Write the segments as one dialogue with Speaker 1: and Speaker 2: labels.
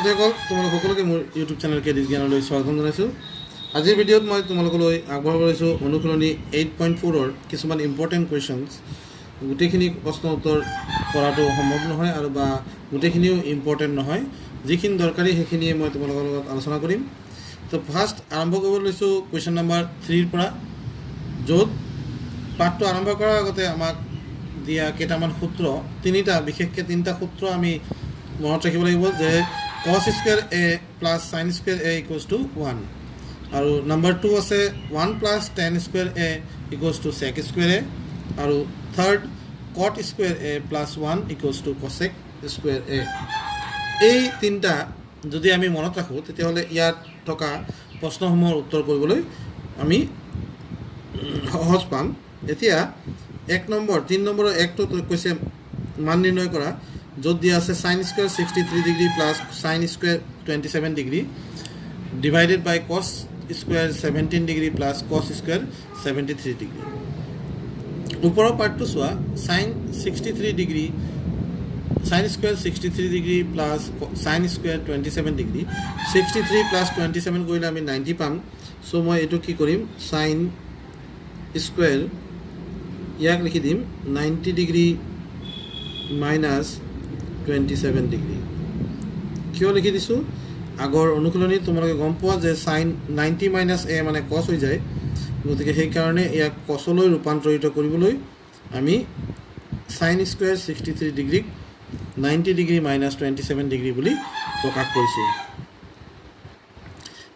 Speaker 1: ছাত্ৰ-ছাত্ৰীসকল তোমালোক সকলোকে মোৰ ইউটিউব চেনেল কেডিছ জ্ঞানলৈ স্বাগতম জনাইছোঁ। আজিৰ ভিডিঅ'ত মই তোমালোকলৈ আগবঢ়াব লৈছোঁ অনুশীলনী 8.4ৰ কিছুমান ইম্পৰ্টেণ্ট কুৱেশ্যনছ। গোটেইখিনি প্ৰশ্ন উত্তৰ কৰাটো সম্ভৱ নহয় আৰু বা গোটেইখিনিও ইম্পৰ্টেণ্ট নহয়, যিখিনি দৰকাৰী সেইখিনিয়ে মই তোমালোকৰ লগত আলোচনা কৰিম। তো ফাৰ্ষ্ট আৰম্ভ কৰিব লৈছোঁ কুৱেশ্যন নম্বৰ 3ৰ পৰা, য'ত পাঠটো আৰম্ভ কৰাৰ আগতে আমাক দিয়া কেইটামান সূত্ৰ, বিশেষকৈ তিনিটা সূত্ৰ আমি মনত ৰাখিব লাগিব যে cos square a plus sin square a equals to 1, আৰু নম্বৰ 2 আছে 1 plus tan square a equals two sec square a, আৰু third cot square a plus 1 equals to cosec square a। এই তিনিটা যদি আমি মনত ৰাখোঁ তেতিয়াহ'লে ইয়াত থকা প্ৰশ্নসমূহৰ উত্তৰ কৰিবলৈ আমি সহজ পাম। এতিয়া 3 নম্বৰৰ একটো কৈছে মান নিৰ্ণয় কৰা, য'ত দিয়া আছে sin square 63 degree plus sin square 27 degree divided by cos square 17 degree plus cos square 73 degree. ওপৰৰ পাৰ্টটো চোৱা, sin square 63 degree plus sin square 27 degree, 63 প্লাছ 27 কৰিলে আমি 90 পাম। চ' মই এইটো কি কৰিম, sin স্কুৱেৰ ইয়াক লিখি দিম 90 ডিগ্ৰী মাইনাছ 27 ডিগ্ৰী। কিয় লিখি দিছোঁ, আগৰ অনুশীলনীত তোমালোকে গম পোৱা যে sin 90 মাইনাছ a মানে cos হৈ যায়, গতিকে সেইকাৰণে ইয়াক cosলৈ ৰূপান্তৰিত কৰিবলৈ আমি sin square 63 ডিগ্ৰীক 90 degree minus 27 degree বুলি প্ৰকাশ কৰিছোঁ।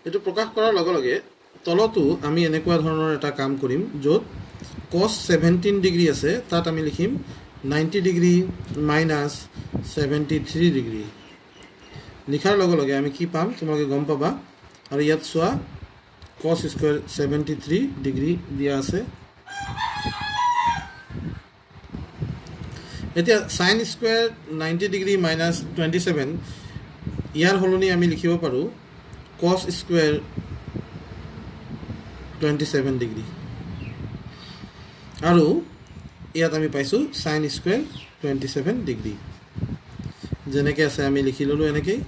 Speaker 1: এইটো প্ৰকাশ কৰাৰ লগে লগে তলতো আমি এনেকুৱা ধৰণৰ এটা কাম কৰিম, য'ত cos 17 ডিগ্ৰী আছে তাত আমি লিখিম 90 ডিগ্ৰী মাইনাছ 73 ডিগ্ৰী। লিখাৰ লগে লগে আমি কি পাম তোমালোকে গম পাবা। আৰু ইয়াত চোৱা cos স্কুৱেৰ 73 ডিগ্ৰী দিয়া আছে। এতিয়া sin স্কুৱেৰ 90 ডিগ্ৰী মাইনাছ 27 ইয়াৰ সলনি আমি লিখিব পাৰোঁ cos স্কুৱেৰ 27 ডিগ্ৰী, আৰু ইয়াত আমি পাইছোঁ sin স্কুৱেৰ 27 ডিগ্ৰী। যেনেকৈ আছে আমি লিখি ল'লোঁ এনেকেই।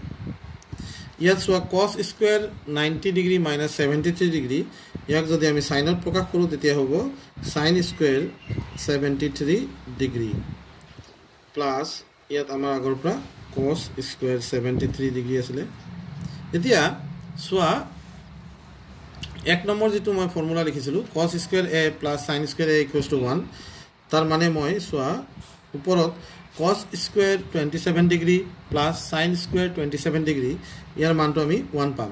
Speaker 1: ইয়াত চোৱা cos square 90 degree minus 73 degree, ইয়াক যদি আমি চাইনত প্ৰকাশ কৰোঁ তেতিয়া হ'ব sin স্কুৱেৰ 73 ডিগ্ৰী প্লাছ ইয়াত আমাৰ আগৰ পৰা cos স্কুৱেৰ 73 ডিগ্ৰী আছিলে। এতিয়া চোৱা 1 নম্বৰ যিটো মই ফৰ্মুলা লিখিছিলোঁ cos square a plus sin square a equals to 1, তাৰ মানে মই চোৱা ওপৰত cos square 27 degree plus sin square 27 degree ইয়াৰ মানটো আমি 1 পাম।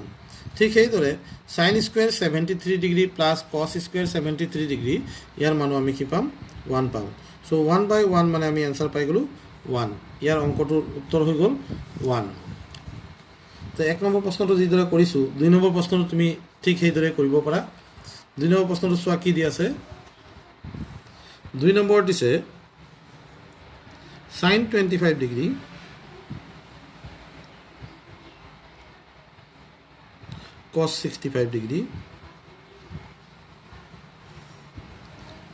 Speaker 1: ঠিক সেইদৰে sin square 73 degree plus cos square 73 degree ইয়াৰ মানো আমি কি পাম, 1 পাম। চ' 1/1 মানে আমি এনচাৰ পাই গ'লোঁ 1। ইয়াৰ অংকটোৰ উত্তৰ হৈ গ'ল 1। তো 1 নম্বৰ প্ৰশ্নটো যিদৰে কৰিছোঁ 2 নম্বৰ প্ৰশ্নটো তুমি ঠিক সেইদৰে কৰিব পাৰা। 2 নম্বৰ প্ৰশ্নটো চোৱা কি দি আছে। 2 নম্বৰ দিছে sin 25 degree cos 65 degree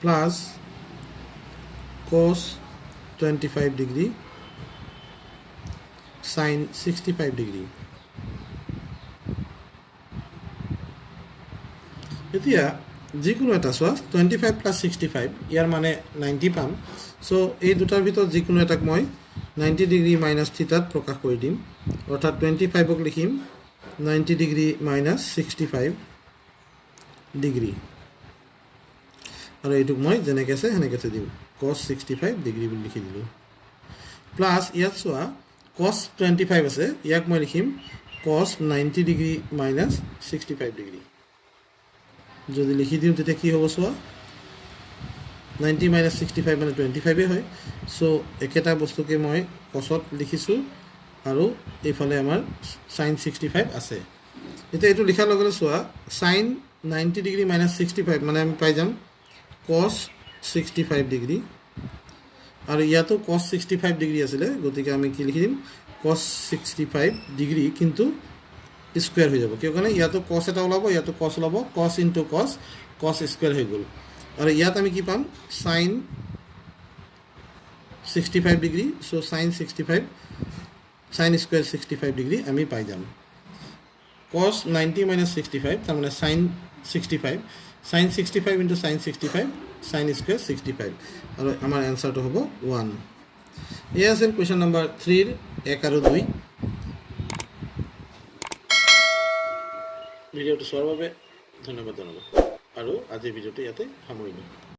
Speaker 1: plus cos 25 degree sin 65 degree. এতিয়া যিকোনো এটা চোৱা 25 প্লাছ 65 ইয়াৰ মানে 90 পাম। চ' এই দুটাৰ ভিতৰত যিকোনো এটাক মই 90 ডিগ্ৰী মাইনাছ থিটাত প্ৰকাশ কৰি দিম, অৰ্থাৎ 25ক লিখিম 90 ডিগ্ৰী মাইনাছ 65 ডিগ্ৰী, আৰু এইটোক মই যেনেকৈ আছে সেনেকৈ থৈ দিম cos 65 ডিগ্ৰী বুলি লিখি দিলোঁ। প্লাছ ইয়াত চোৱা cos 25 আছে, ইয়াক মই লিখিম cos 90 ডিগ্ৰী মাইনাছ 65 ডিগ্ৰী। যদি লিখি দিওঁ তেতিয়া কি হ'ব চোৱা 90 মাইনাছ 65 মানে 25 হয়। চ' একেটা বস্তুকে মই cosত লিখিছোঁ আৰু এইফালে আমাৰ sin 65 আছে। এতিয়া এইটো লিখাৰ লগে লগে চোৱা sin 90 ডিগ্ৰী মাইনাছ 65 মানে আমি পাই যাম cos 65 ডিগ্ৰী, আৰু ইয়াতো cos 65 ডিগ্ৰী আছিলে, গতিকে আমি কি লিখি দিম cos 65 ডিগ্ৰী কিন্তু স্কুৱেৰ হৈ যাব। কিয় কাৰণে ইয়াতো cos এটা ওলাব, ইয়াতো cos ওলাব, cos ইনটু cos স্কুৱেৰ হৈ গ'ল। আৰু ইয়াত আমি কি পাম sin 65 ডিগ্ৰী। চ' sin 65 sin square 65 ডিগ্ৰী আমি পাই যাম cos 90 minus 65 তাৰ মানে sin 65 sin 65 into sin 65 sin square 65 আৰু আমাৰ আনসাৰটো হ'ব 1 এই আছিল কোৱেশ্চন নম্বৰ 3 ৰ 1 আৰু 2 ভিডিওটো চোৱাৰ বাবে ধন্যবাদ জনালোঁ আৰু আজিৰ ভিডিওটো ইয়াতে সামৰিলোঁ